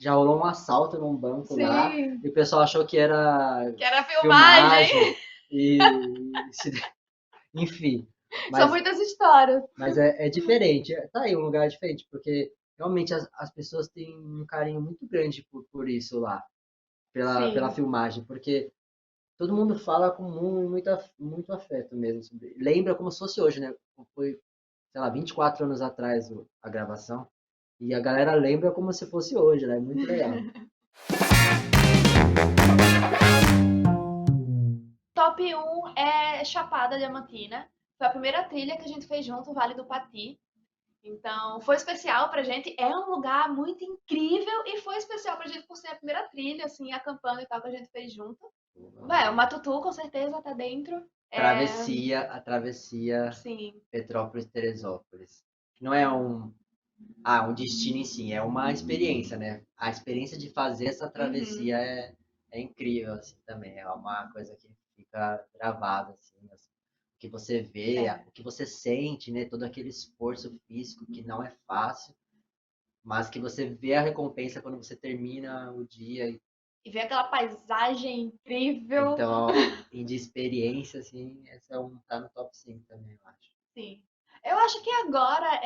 já rolou um assalto num banco lá, Sim, e o pessoal achou que era que era filmagem. filmagem, e enfim. São Mas, muitas histórias. mas é diferente, tá aí um lugar diferente, porque realmente as pessoas têm um carinho muito grande por isso lá, pela Sim. filmagem, porque todo mundo fala com muito afeto mesmo. Lembra como se fosse hoje, né? Foi, sei lá, 24 anos atrás a gravação. E a galera lembra como se fosse hoje, né? Muito legal. Top um é Chapada Diamantina. Foi a primeira trilha que a gente fez junto, o Vale do Pati. Então, foi especial pra gente. É um lugar muito incrível e foi especial pra gente por ser a primeira trilha, assim, acampando e tal, que a gente fez junto. O Matutu, com certeza, tá dentro. É, A travessia sim, Petrópolis-Teresópolis. Não é um destino em si, é uma experiência, né? A experiência de fazer essa uhum, travessia é incrível, assim, também. É uma coisa que fica gravada, assim, o que você vê, é. o que você sente, né? Todo aquele esforço físico que não é fácil, mas que você vê a recompensa quando você termina o dia. E ver aquela paisagem incrível. Então, de experiência, assim, tá no top 5 também, eu acho. Sim. Eu acho que agora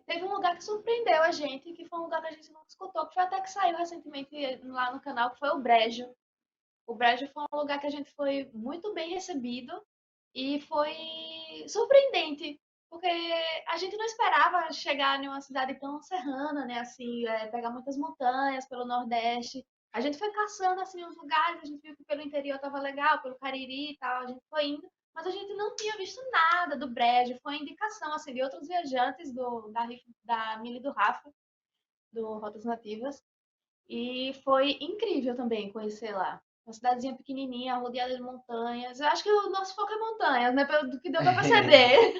teve um lugar que surpreendeu a gente, que foi um lugar que a gente não escutou, que foi até que saiu recentemente lá no canal, que foi o Brejo. O Brejo foi um lugar que a gente foi muito bem recebido e foi surpreendente, porque a gente não esperava chegar em uma cidade tão serrana, né? Assim, pegar muitas montanhas pelo Nordeste. A gente foi caçando assim os lugares, a gente viu que pelo interior tava legal, pelo Cariri e tal, a gente foi indo, mas a gente não tinha visto nada do Brejo. Foi indicação assim de outros viajantes da Mili do Rafa, do Rotas Nativas. E foi incrível também conhecer lá. Uma cidadezinha pequenininha, rodeada de montanhas. Eu acho que o nosso foco é montanhas, né? Pelo que deu pra perceber.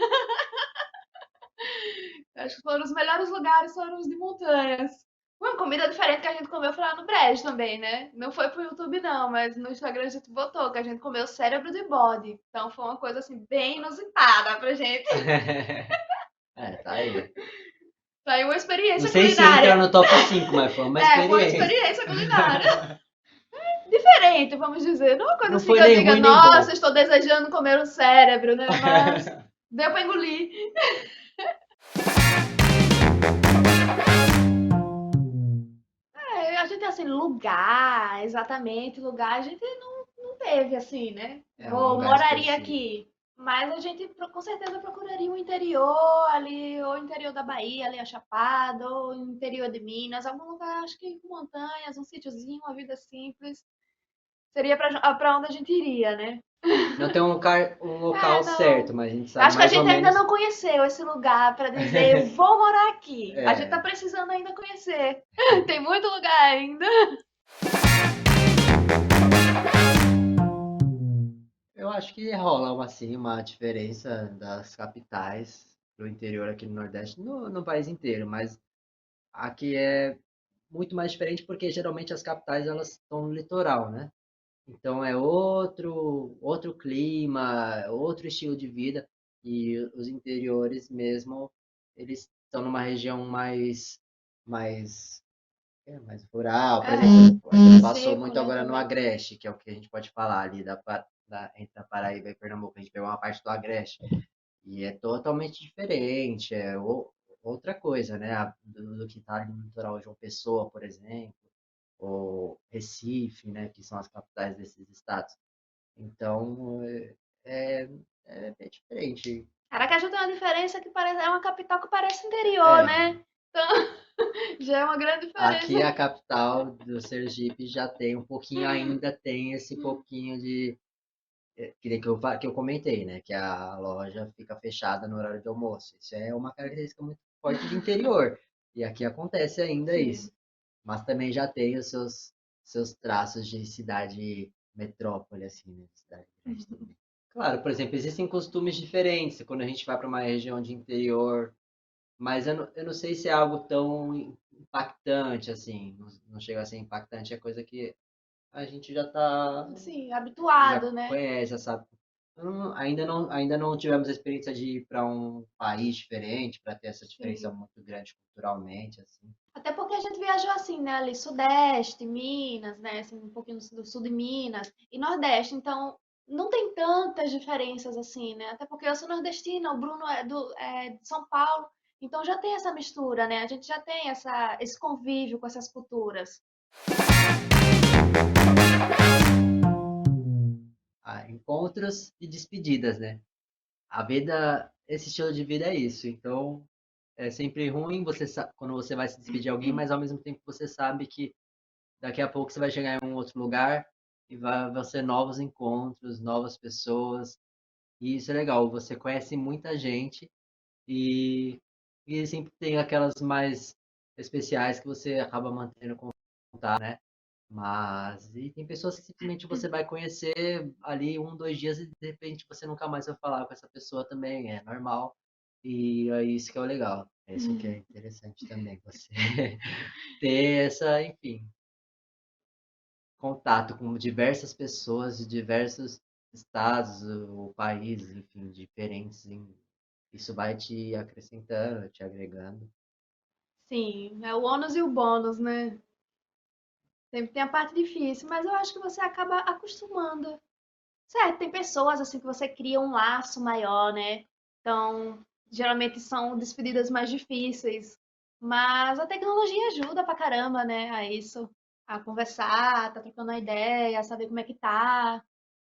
Eu acho que foram os melhores lugares, foram os de montanhas. Uma comida diferente que a gente comeu foi lá no Brejo também, né? Não foi pro YouTube não, mas no Instagram a gente botou que a gente comeu cérebro de bode. Então foi uma coisa assim bem inusitada pra gente. Tá aí. Foi uma Não experiência sei se entra culinária. no top 5, mas foi uma Foi uma experiência. experiência culinária. Diferente, vamos dizer. Não é uma coisa Não assim que foi eu nem diga, ruim nem nossa, bom. estou desejando comer um cérebro, né? Mas deu pra engolir. A gente, assim, lugar, exatamente, lugar, a gente não teve, assim, né? É um lugar Moraria específico. aqui. Mas a gente com certeza procuraria o interior ali, ou o interior da Bahia, ali a Chapada, ou o interior de Minas, algum lugar, acho que com montanhas, um sítiozinho, uma vida simples. Seria pra onde a gente iria, né? Não tem um local certo, Não. mas a gente Eu sabe acho que a mais ou gente ainda menos. não conheceu esse lugar para dizer, vou morar aqui. A gente tá É, precisando ainda conhecer. Tem muito lugar ainda. eu acho que rola assim uma diferença das capitais pro interior aqui no Nordeste, no país inteiro, mas aqui é muito mais diferente porque geralmente as capitais elas estão no litoral, né? Então é outro clima, outro estilo de vida e os interiores mesmo, eles estão numa região mais rural. Por exemplo, a gente passou Seco, muito né, agora no também. Agreste, que é o que a gente pode falar ali entre a Paraíba e Pernambuco. A gente pegou uma parte do Agreste e é totalmente diferente, outra coisa, né? Do que está ali no litoral João Pessoa, por exemplo, ou Recife, né? Que são as capitais desses estados. Então, é, é diferente. Aracaju tem uma diferença que parece, é uma capital que parece interior, É, né? Então, já é uma grande diferença. aqui a capital do Sergipe já tem um pouquinho, ainda tem esse pouquinho de que eu comentei, né? Que a loja fica fechada no horário de almoço. Isso é uma característica muito forte de interior. E aqui acontece ainda Sim. isso. Mas também já tem os seus traços de cidade metrópole, assim, né? Cidade grande também. Claro, por exemplo, existem costumes diferentes quando a gente vai para uma região de interior, mas eu não sei se é algo tão impactante assim. Não chega a ser impactante, é coisa que a gente já Sim, já habituado, né? conhece, já sabe. Ainda não tivemos a experiência de ir para um país diferente, para ter essa diferença Sim. muito grande culturalmente, assim. Até porque a gente viajou assim, né? Ali Sudeste, Minas, né? Assim, um pouquinho do Sul de Minas e Nordeste. Então, não tem tantas diferenças assim, né? Até porque eu sou nordestina, o Bruno é de São Paulo. Então já tem essa mistura, né? A gente já tem esse convívio com essas culturas. Encontros e despedidas, né? A vida, esse estilo de vida é isso. Então, é sempre ruim quando você vai se despedir de alguém, mas ao mesmo tempo você sabe que daqui a pouco você vai chegar em um outro lugar e vão ser novos encontros, novas pessoas. E isso é legal. Você conhece muita gente e, e sempre tem aquelas mais especiais que você acaba mantendo contato, né? Mas e tem pessoas que simplesmente você vai conhecer ali um, 2 dias e de repente você nunca mais vai falar com essa pessoa também, é normal. E é isso que é o legal. É isso que é interessante também, você ter essa, enfim, contato com diversas pessoas de diversos estados ou países, enfim, diferentes. Isso vai te acrescentando, te agregando. Sim, é o ônus e o bônus, né? Sempre tem a parte difícil, mas eu acho que você acaba acostumando. Certo, tem pessoas assim que você cria um laço maior, né? Então, geralmente são despedidas mais difíceis. Mas a tecnologia ajuda pra caramba, né? A isso. A conversar, tá trocando uma ideia, saber como é que tá,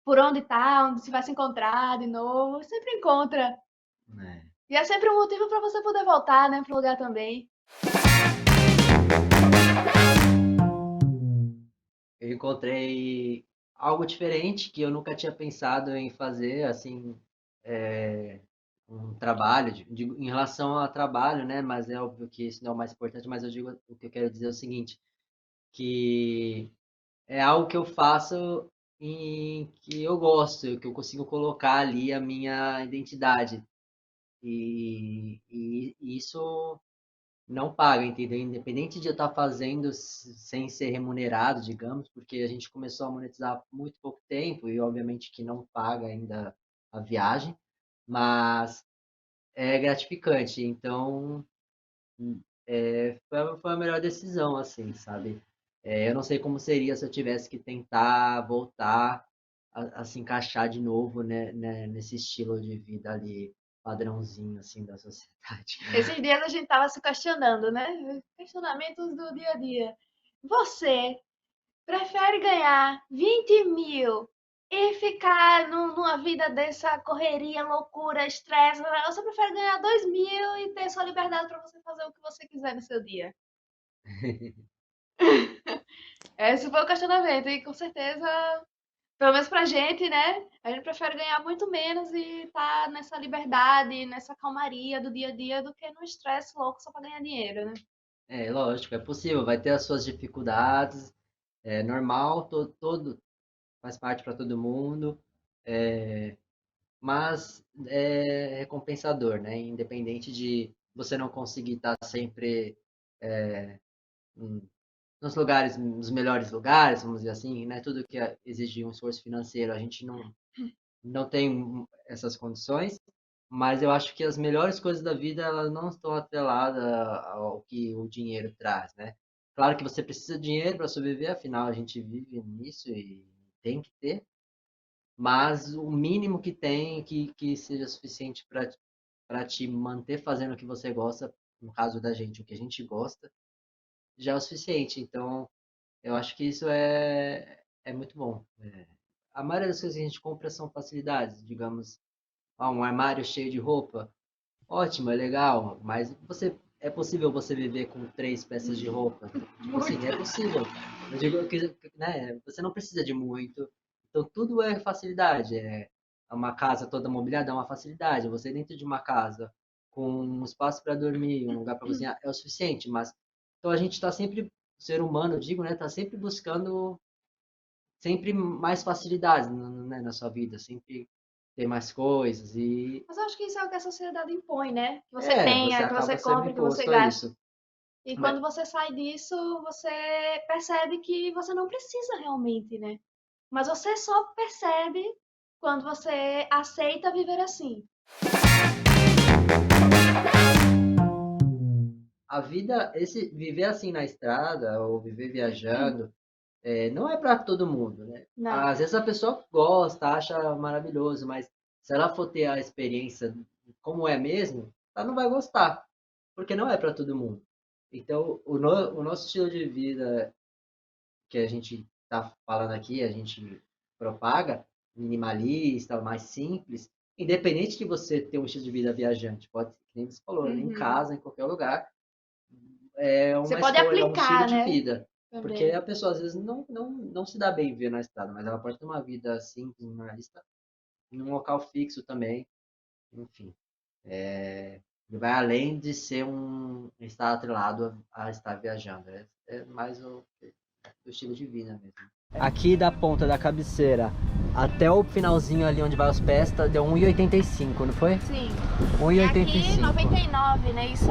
por onde tá, onde se vai se encontrar de novo. Sempre encontra. Né? E é sempre um motivo pra você poder voltar, né, pro lugar também. Eu encontrei algo diferente que eu nunca tinha pensado em fazer, assim, um trabalho, em relação a trabalho, né? Mas é óbvio que isso não é o mais importante, mas eu digo, o que eu quero dizer é o seguinte, que é algo que eu faço em que eu gosto, que eu consigo colocar ali a minha identidade. E isso não paga, entendeu? Independente de eu estar fazendo sem ser remunerado, digamos, porque a gente começou a monetizar há muito pouco tempo e obviamente que não paga ainda a viagem, mas é gratificante. Então, foi a melhor decisão, assim, sabe? Eu não sei como seria se eu tivesse que tentar voltar a se encaixar de novo, né, nesse estilo de vida ali, padrãozinho, assim, da sociedade. Esses dias a gente tava se questionando, né? Questionamentos do dia a dia. Você prefere ganhar 20 mil e ficar numa vida dessa correria, loucura, estresse? Ou você prefere ganhar 2 mil e ter sua liberdade para você fazer o que você quiser no seu dia? Esse foi o questionamento, e com certeza, pelo menos pra gente, né? A gente prefere ganhar muito menos e estar nessa liberdade, nessa calmaria do dia a dia do que no estresse louco só pra ganhar dinheiro, né? É, lógico, é possível, vai ter as suas dificuldades, é normal, todo faz parte para todo mundo, mas é recompensador, né? Independente de você não conseguir estar sempre hum, nos lugares, nos melhores lugares, vamos dizer assim, né? Tudo que exige um esforço financeiro, a gente não tem essas condições, mas eu acho que as melhores coisas da vida elas não estão atreladas ao que o dinheiro traz, né? Claro que você precisa de dinheiro para sobreviver, afinal a gente vive nisso e tem que ter, mas o mínimo que tem que seja suficiente para te manter fazendo o que você gosta, no caso da gente, o que a gente gosta, já é o suficiente. Então, eu acho que isso é muito bom. A maioria das coisas que a gente compra são facilidades, digamos, um armário cheio de roupa, ótimo, é legal, mas é possível você viver com 3 peças de roupa? Tipo assim, é Muito. possível. Eu digo que, né, você não precisa de muito. Então tudo é facilidade. Uma casa toda mobiliada é uma facilidade. Você dentro de uma casa com um espaço para dormir, um lugar para cozinhar é o suficiente. Mas então a gente está sempre, o ser humano, eu digo, né, está sempre buscando sempre mais facilidades, né, na sua vida, sempre ter mais coisas e Mas eu acho que isso é o que a sociedade impõe, né? Que você você tenha, que você acaba sendo compre, que você imposto a gaste. isso. E Mas, quando você sai disso, você percebe que você não precisa realmente, né? Mas você só percebe quando você aceita viver assim. A vida, viver assim na estrada ou viver viajando, não é para todo mundo, né? Não. Às vezes a pessoa gosta, acha maravilhoso, mas se ela for ter a experiência como é mesmo, ela não vai gostar, porque não é para todo mundo. Então, o nosso estilo de vida que a gente está falando aqui, a gente propaga, minimalista, mais simples, independente de você ter um estilo de vida viajante, pode, que nem você falou, em casa, em qualquer lugar, é Você uma pode escolha, é um estilo aplicar, de né? vida. Porque Também. a pessoa às vezes não se dá bem viver na estrada, mas ela pode ter uma vida simples, minimalista, em um local fixo também, enfim. Ele vai além de ser estar atrelado a estar viajando. É mais o estilo de vida mesmo. Aqui da ponta da cabeceira até o finalzinho ali onde vai os pés, deu 1,85, não foi? Sim. 1,85. E aqui 99, né? Isso?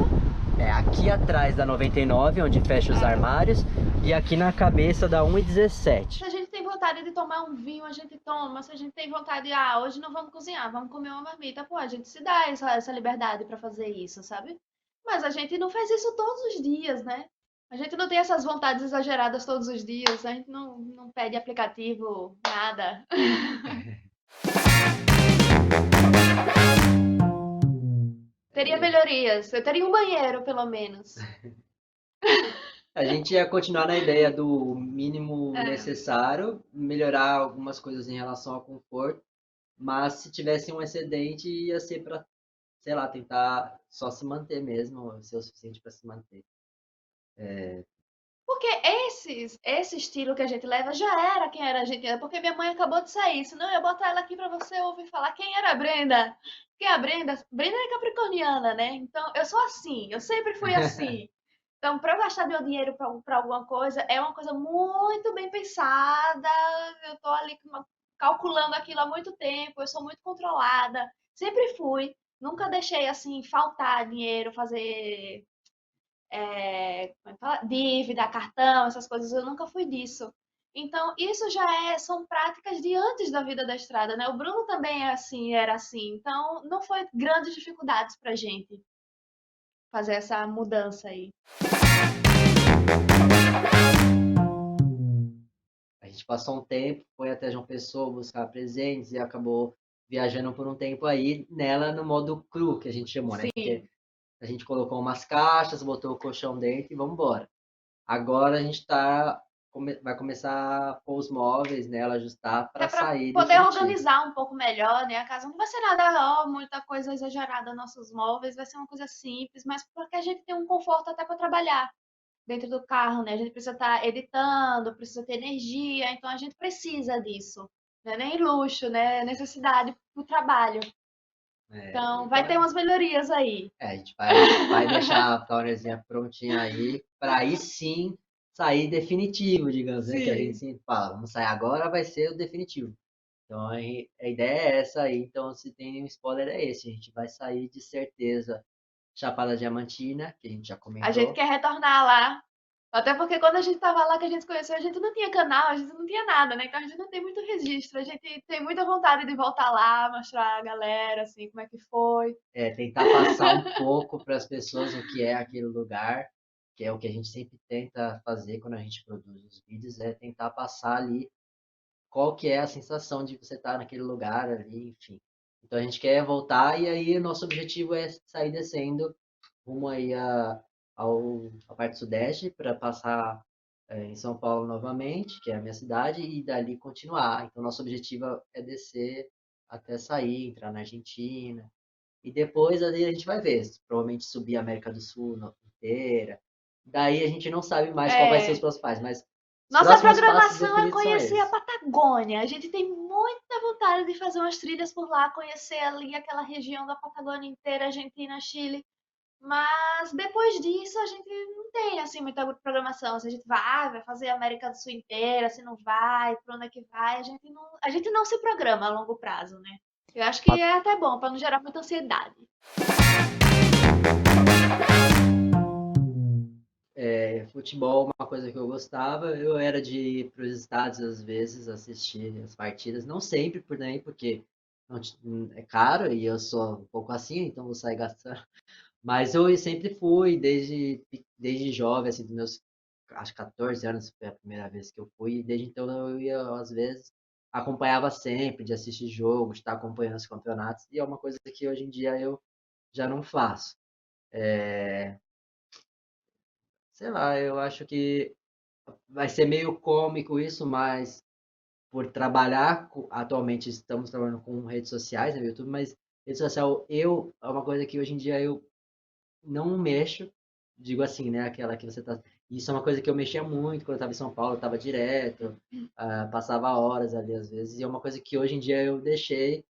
É, aqui atrás da 99, onde fecha os armários, e aqui na cabeça da 1,17. Se a gente tem vontade de tomar um vinho, a gente toma. Se a gente tem vontade de, hoje não vamos cozinhar, vamos comer uma marmita. Pô, a gente se dá essa liberdade pra fazer isso, sabe? Mas a gente não faz isso todos os dias, né? A gente não tem essas vontades exageradas todos os dias. A gente não pede aplicativo, nada. Teria melhorias. Eu teria um banheiro, pelo menos. A gente ia continuar na ideia do mínimo necessário, melhorar algumas coisas em relação ao conforto, mas se tivesse um excedente, ia ser para, sei lá, tentar só se manter mesmo, ser o suficiente para se manter. Porque esse estilo que a gente leva já era quem era a gente. Porque minha mãe acabou de sair. Senão eu ia botar ela aqui pra você ouvir falar quem era a Brenda. Porque a Brenda é capricorniana, né? Então eu sou assim, eu sempre fui assim. Então, para eu gastar meu dinheiro para alguma coisa, é uma coisa muito bem pensada. Eu tô ali calculando aquilo há muito tempo, eu sou muito controlada. Sempre fui. Nunca deixei assim faltar dinheiro, fazer como é que fala? Dívida, cartão, essas coisas, eu nunca fui disso. Então, isso já são práticas de antes da vida da estrada, né? O Bruno também é assim, era assim. Então, não foi grandes dificuldades pra gente fazer essa mudança aí. A gente passou um tempo, foi até João Pessoa buscar presentes e acabou viajando por um tempo aí nela no modo cru, que a gente chamou, né? Porque a gente colocou umas caixas, botou o colchão dentro e vamos embora. Agora a gente vai começar a pôr os móveis nela, ajustar Até para para sair poder definitivo. organizar um pouco melhor, né? A casa não vai ser nada, muita coisa exagerada nossos móveis, vai ser uma coisa simples, mas porque a gente tem um conforto até para trabalhar dentro do carro, né? A gente precisa estar editando, precisa ter energia, então a gente precisa disso. Não é nem luxo, né? É necessidade para o trabalho. Então vai ter umas melhorias aí. A gente vai deixar a tornezinha prontinha aí, para aí sim sair definitivo, digamos, né? Que a gente sempre fala, vamos sair agora, vai ser o definitivo. Então a ideia é essa aí, então se tem um spoiler é esse, a gente vai sair de certeza Chapada Diamantina, que a gente já A gente comentou. quer retornar lá. Até porque quando a gente estava lá, que a gente se conheceu, a gente não tinha canal, a gente não tinha nada, né? Então a gente não tem muito registro. A gente tem muita vontade de voltar lá, mostrar a galera, assim, como é que foi. Tentar passar um pouco para as pessoas o que é aquele lugar, que é o que a gente sempre tenta fazer quando a gente produz os vídeos, é tentar passar ali qual que é a sensação de você estar naquele lugar ali, enfim. Então a gente quer voltar e aí nosso objetivo é sair descendo rumo aí a parte sudeste para passar em São Paulo novamente, que é a minha cidade, e dali continuar. Então nosso objetivo é descer até sair, entrar na Argentina, e depois ali a gente vai ver, provavelmente subir a América do Sul inteira. Daí a gente não sabe mais qual vai ser os É, próximos passos, mas os nossa próximos passos programação é definidos são conhecer a esses. Patagônia. A gente tem muita vontade de fazer umas trilhas por lá, conhecer ali aquela região da Patagônia inteira, Argentina, Chile. Mas depois disso a gente não tem assim muita programação. Se a gente vai fazer a América do Sul inteira, se não vai, para onde é que vai, a gente não se programa a longo prazo, né? Eu acho que é até bom para não gerar muita ansiedade. futebol é uma coisa que eu gostava. Eu era de ir para os estados às vezes assistir as partidas, não sempre por aí, porque é caro e eu sou um pouco assim, então vou sair gastando. Mas eu sempre fui, desde jovem, assim, dos meus, acho que 14 anos foi a primeira vez que eu fui, e desde então eu ia, às vezes, acompanhava sempre, de assistir jogo, de estar acompanhando os campeonatos, e é uma coisa que hoje em dia eu já não faço. Sei lá, eu acho que vai ser meio cômico isso, mas por trabalhar, atualmente estamos trabalhando com redes sociais, né, YouTube, mas rede social é uma coisa que hoje em dia eu não mexo, digo assim, né? Aquela que você tá. Isso é uma coisa que eu mexia muito quando eu estava em São Paulo, eu estava direto, passava horas ali às vezes, e é uma coisa que hoje em dia eu deixei,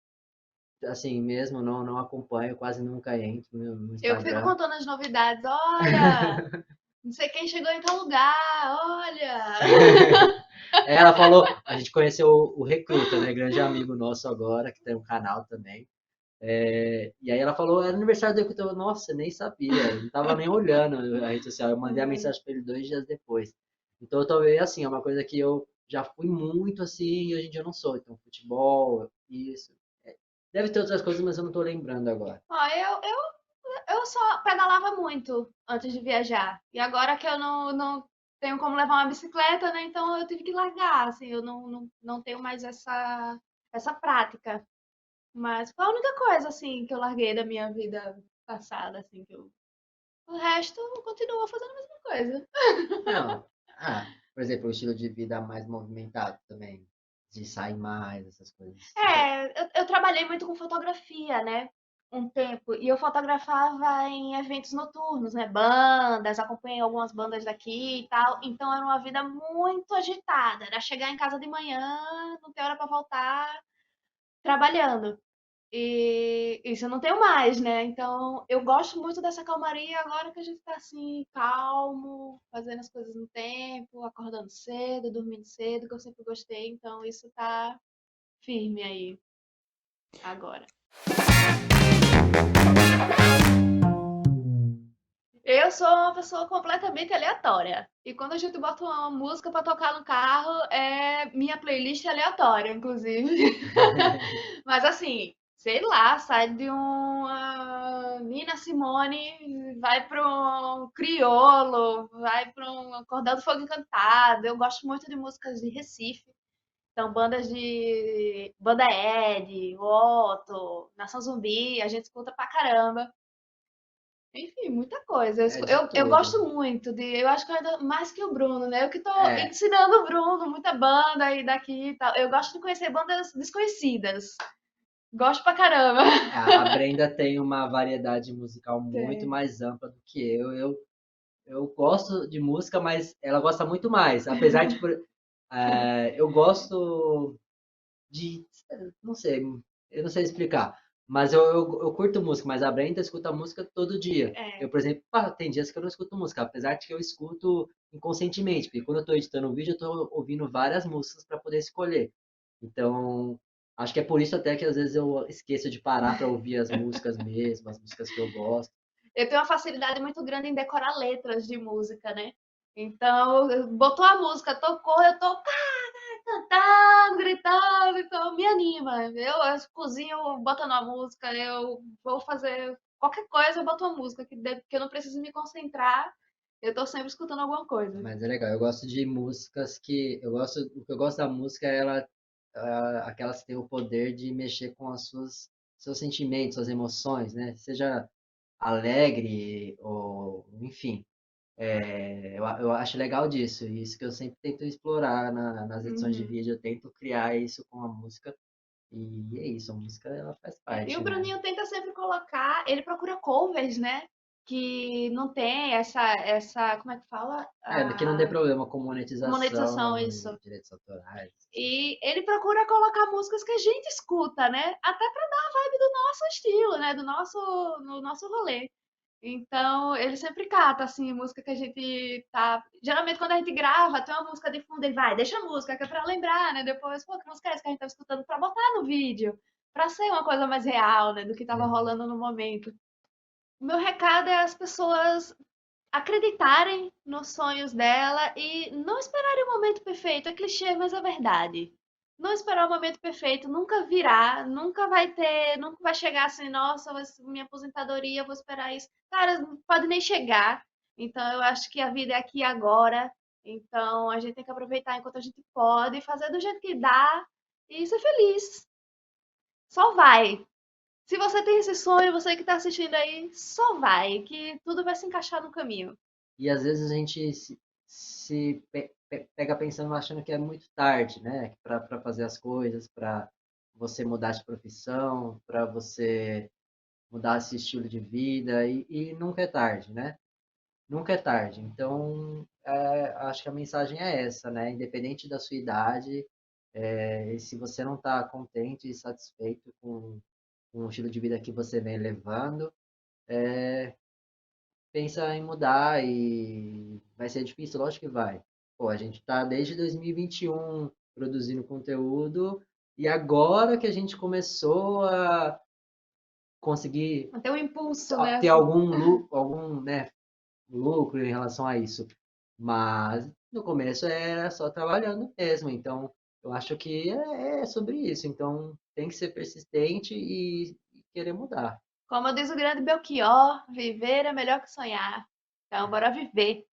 assim, mesmo, não acompanho, quase nunca entro no Eu que fico Instagram. contando as novidades. Olha, não sei quem chegou em tal lugar, olha. Ela falou, a gente conheceu o Recruta, né? Grande amigo nosso agora, que tem um canal também. E aí ela falou, era aniversário do Recruta. Eu, nossa, nem sabia, não tava nem olhando a rede social. Eu mandei a mensagem para ele 2 dias depois. Então, talvez, assim, é uma coisa que eu já fui muito assim e hoje em dia eu não sou. Então, futebol, isso. Deve ter outras coisas, mas eu não tô lembrando agora. Ó, eu só pedalava muito antes de viajar. E agora que eu não tenho como levar uma bicicleta, né? Então eu tive que largar, assim, eu não tenho mais essa prática. Mas foi a única coisa, assim, que eu larguei da minha vida passada, assim, o resto eu continuo fazendo a mesma coisa. Não. Por exemplo, o estilo de vida mais movimentado também. De sair mais, essas coisas. Eu trabalhei muito com fotografia, né? Um tempo. E eu fotografava em eventos noturnos, né? Bandas, acompanhei algumas bandas daqui e tal. Então era uma vida muito agitada. Era chegar em casa de manhã, não ter hora para voltar, trabalhando. E isso eu não tenho mais, né? Então eu gosto muito dessa calmaria agora que a gente tá assim, calmo, fazendo as coisas no tempo, acordando cedo, dormindo cedo, que eu sempre gostei. Então isso tá firme aí agora. Eu sou uma pessoa completamente aleatória. E quando a gente bota uma música pra tocar no carro, minha playlist é aleatória, inclusive. Mas assim, sei lá, sai de uma Nina Simone, vai para um Criolo, vai para um Cordel do Fogo Encantado. Eu gosto muito de músicas de Recife. Então, Banda Ed, Otto, Nação Zumbi, a gente escuta pra caramba. Enfim, muita coisa. É de Eu tudo. gosto muito de. Eu acho que ainda mais que o Bruno, né? Eu que tô É, ensinando o Bruno muita banda aí daqui e tal. Eu gosto de conhecer bandas desconhecidas. Gosto pra caramba. a Brenda tem uma variedade musical muito Tem. mais ampla do que eu. Eu gosto de música, mas ela gosta muito mais. Apesar de, eu gosto de, não sei, eu não sei explicar. Mas eu curto música, mas a Brenda escuta música todo dia. Eu, É. por exemplo, tem dias que eu não escuto música, apesar de que eu escuto inconscientemente, porque quando eu estou editando um vídeo, eu estou ouvindo várias músicas para poder escolher. Então, acho que é por isso até que às vezes eu esqueço de parar para ouvir as músicas mesmo, as músicas que eu gosto. Eu tenho uma facilidade muito grande em decorar letras de música, né? Então, botou a música, tocou, eu tô cantando, gritando, então me anima. Eu cozinho botando a música, eu vou fazer qualquer coisa, eu boto uma música que eu não preciso me concentrar, eu tô sempre escutando alguma coisa. Mas é legal. Eu gosto de músicas que o que eu gosto da música é aquelas que têm o poder de mexer com as seus sentimentos, suas emoções, né? Seja alegre ou, enfim. Eu acho legal disso. E isso que eu sempre tento explorar nas edições de Uhum. vídeo. Eu tento criar isso com a música. E é isso. A música ela faz E o parte, né? Bruninho tenta sempre colocar, ele procura covers, né? Que não tem como é que fala? Que não dê A problema com monetização, monetização isso. e direitos autorais. Assim. E ele procura colocar músicas que a gente escuta, né? Até pra dar a vibe do nosso estilo, né? No nosso rolê. Então, ele sempre cata, assim, música que a gente tá. Geralmente, quando a gente grava, tem uma música de fundo, ele vai, deixa a música, que é pra lembrar, né? Depois, pô, que música é essa que a gente tá escutando pra botar no vídeo? Pra ser uma coisa mais real, né? Do que tava Legal. rolando no momento. O meu recado é as pessoas. acreditarem nos sonhos dela e não esperarem o momento perfeito. É clichê, mas é verdade. Não esperar o momento perfeito, nunca virá, nunca vai ter, nunca vai chegar assim, nossa, minha aposentadoria, eu vou esperar isso. Cara, não pode nem chegar. Então eu acho que a vida é aqui e agora. Então a gente tem que aproveitar enquanto a gente pode, fazer do jeito que dá e ser feliz. Só vai. Se você tem esse sonho, você que está assistindo aí, só vai, que tudo vai se encaixar no caminho. E às vezes a gente pega pensando, achando que é muito tarde, né? Para fazer as coisas, para você mudar de profissão, para você mudar esse estilo de vida, e nunca é tarde, né? Nunca é tarde. Então, acho que a mensagem é essa, né? Independente da sua idade, se você não está contente e satisfeito com o estilo de vida que você vem levando, pensa em mudar e vai ser difícil, lógico que vai. Pô, a gente tá desde 2021 produzindo conteúdo e agora que a gente começou a conseguir Até um impulso, né? ter Assim. algum, né, lucro em relação a isso. Mas no começo era só trabalhando mesmo, então eu acho que é sobre isso. Então tem que ser persistente e querer mudar. Como diz o grande Belchior, viver é melhor que sonhar. Então, bora viver.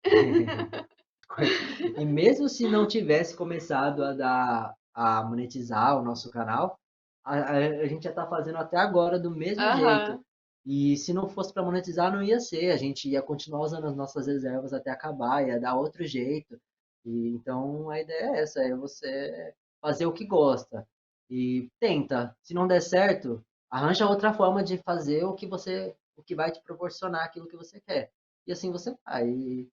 E mesmo se não tivesse começado a monetizar o nosso canal, a gente já está fazendo até agora do mesmo jeito. Aham. E se não fosse para monetizar, não ia ser. A gente ia continuar usando as nossas reservas até acabar, ia dar outro jeito. E, então a ideia é essa, é você fazer o que gosta. E tenta. Se não der certo, arranja outra forma de fazer o que vai te proporcionar aquilo que você quer. E assim você vai. E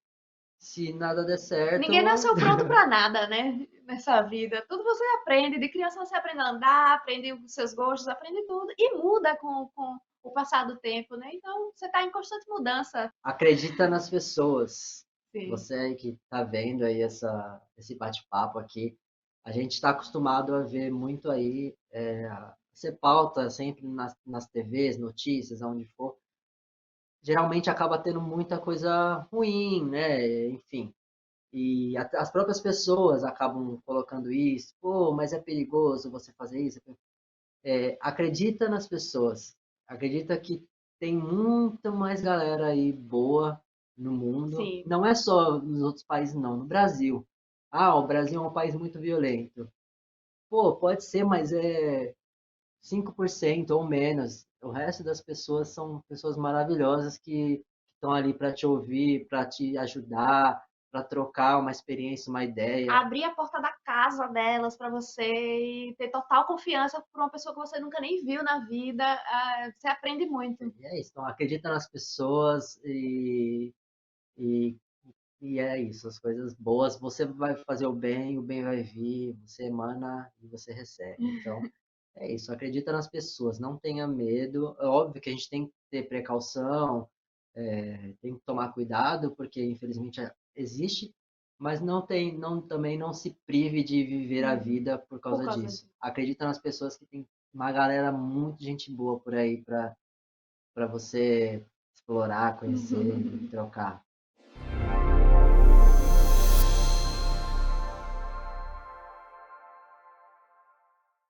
se nada der Ninguém certo, nasceu pronto pra nada, né? Nessa vida. Tudo você aprende. De criança você aprende a andar, aprende os seus gostos, aprende tudo. E muda com o passar do tempo, né? Então, você tá em constante mudança. acredita nas pessoas. Sim. Você aí que tá vendo aí esse bate-papo aqui, a gente está acostumado a ver muito aí, você pauta sempre nas TVs, notícias, aonde for. Geralmente acaba tendo muita coisa ruim, né? Enfim. E as próprias pessoas acabam colocando isso. Pô, mas é perigoso você fazer isso. Acredita nas pessoas. Acredita que tem muita mais galera aí boa no mundo. Sim. Não é só nos outros países, não. No Brasil. Ah, o Brasil é um país muito violento. Pô, pode ser, mas é 5% ou menos. O resto das pessoas são pessoas maravilhosas que estão ali para te ouvir, para te ajudar, para trocar uma experiência, uma ideia. Abrir a porta da casa delas para você e ter total confiança por uma pessoa que você nunca nem viu na vida. Você aprende muito. E é isso. Então, acredita nas pessoas e E é isso, as coisas boas, você vai fazer o bem vai vir, você emana e você recebe. Então, é isso, acredita nas pessoas, não tenha medo. É óbvio que a gente tem que ter precaução, tem que tomar cuidado, porque infelizmente existe, mas também não se prive de viver a Uhum. vida por Por causa causa disso. disso. Acredita nas pessoas que tem uma galera muito gente boa por aí para você explorar, conhecer e trocar.